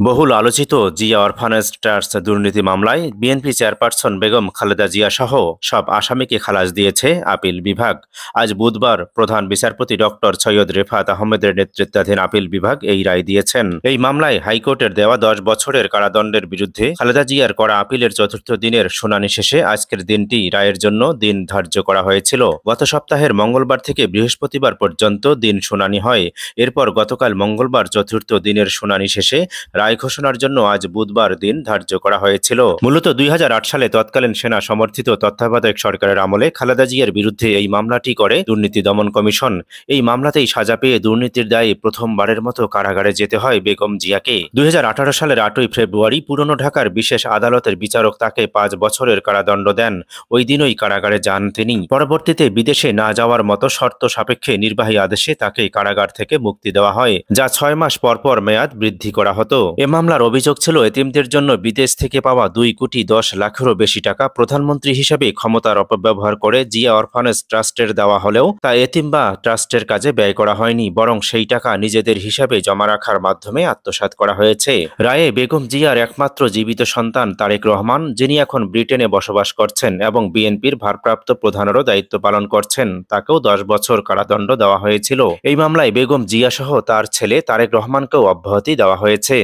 বহুল আলোচিত Zia orphanage trust দুর্নীতি মামলায় বিএনপি চেয়ারপারসন বেগম খালেদা জিয়া সহ সব আসামিকে খালাস দিয়েছে আপিল বিভাগ। আজ বুধবার প্রধান বিচারপতি ডক্টর সৈয়দ রেফাত আহমেদের নেতৃত্বাধীন আপিল বিভাগ এই রায় দিয়েছেন। এই মামলায় হাইকোর্টের দেওয়া 10 বছরের কারাদণ্ডের বিরুদ্ধে খালেদা জিয়ার করা আপিলের চতুর্থ দিনের শুনানি শেষে আজকের দিনটি রায়ের জন্য দিন ধার্য করা হয়েছিল। গত সপ্তাহের মঙ্গলবার থেকে বৃহস্পতিবার পর্যন্ত দিন শুনানি হয়। এরপর গতকাল মঙ্গলবার চতুর্থ দিনের শুনানি শেষে রায় ঘোষণার জন্য আজ বুধবার দিন ধার্য করা হয়েছিল। মূলত 2008 সালে তৎকালীন সেনা সমর্থিত তত্ত্বাবধায়ক সরকারের আমলে খালেদা জিয়ার বিরুদ্ধে এই মামলাটি করে দুর্নীতি দমন কমিশন। এই মামলাতেই সাজা পেয়ে দুর্নীতির দায়ে প্রথমবারের মতো কারাগারে যেতে হয় বেগম জিয়াকে। 2018 সালের 8ই ফেব্রুয়ারি পুরনো ঢাকার বিশেষ আদালতের বিচারক তাকে 5 বছরের কারাদণ্ড দেন। ওই দিনই কারাগারে যান তিনি। পরবর্তীতে বিদেশে না যাওয়ার মতো শর্ত সাপেক্ষে নির্বাহী আদেশে তাকে কারাগার থেকে মুক্তি দেওয়া হয়, যা 6 মাস পরপর মেয়াদ বৃদ্ধি করা হতো। এ মামলার অভিযোগ ছিল এতিমদের জন্য বিদেশ থেকে পাওয়া 2 কোটি 10 লাখেরও বেশি টাকা প্রধানমন্ত্রী হিসেবে ক্ষমতার অপব্যবহার করে জিয়া অরফানেজ ট্রাস্টের দেওয়া হলেও তা এতিম বা ট্রাস্টের কাজে ব্যয় করা হয়নি, বরং সেই টাকা নিজেদের হিসাবে জমা রাখার মাধ্যমে আত্মসাৎ করা হয়েছে। রায়ে বেগম জিয়ার একমাত্র জীবিত সন্তান তারেক রহমান, যিনি এখন ব্রিটেনে বসবাস করছেন এবং বিএনপির ভারপ্রাপ্ত প্রধানেরও দায়িত্ব পালন করছেন, তাকেও 10 বছর কারাদণ্ড দেওয়া হয়েছিল। এই মামলায় বেগম জিয়া সহ তার ছেলে তারেক রহমানকেও অব্যাহতি দেওয়া হয়েছে।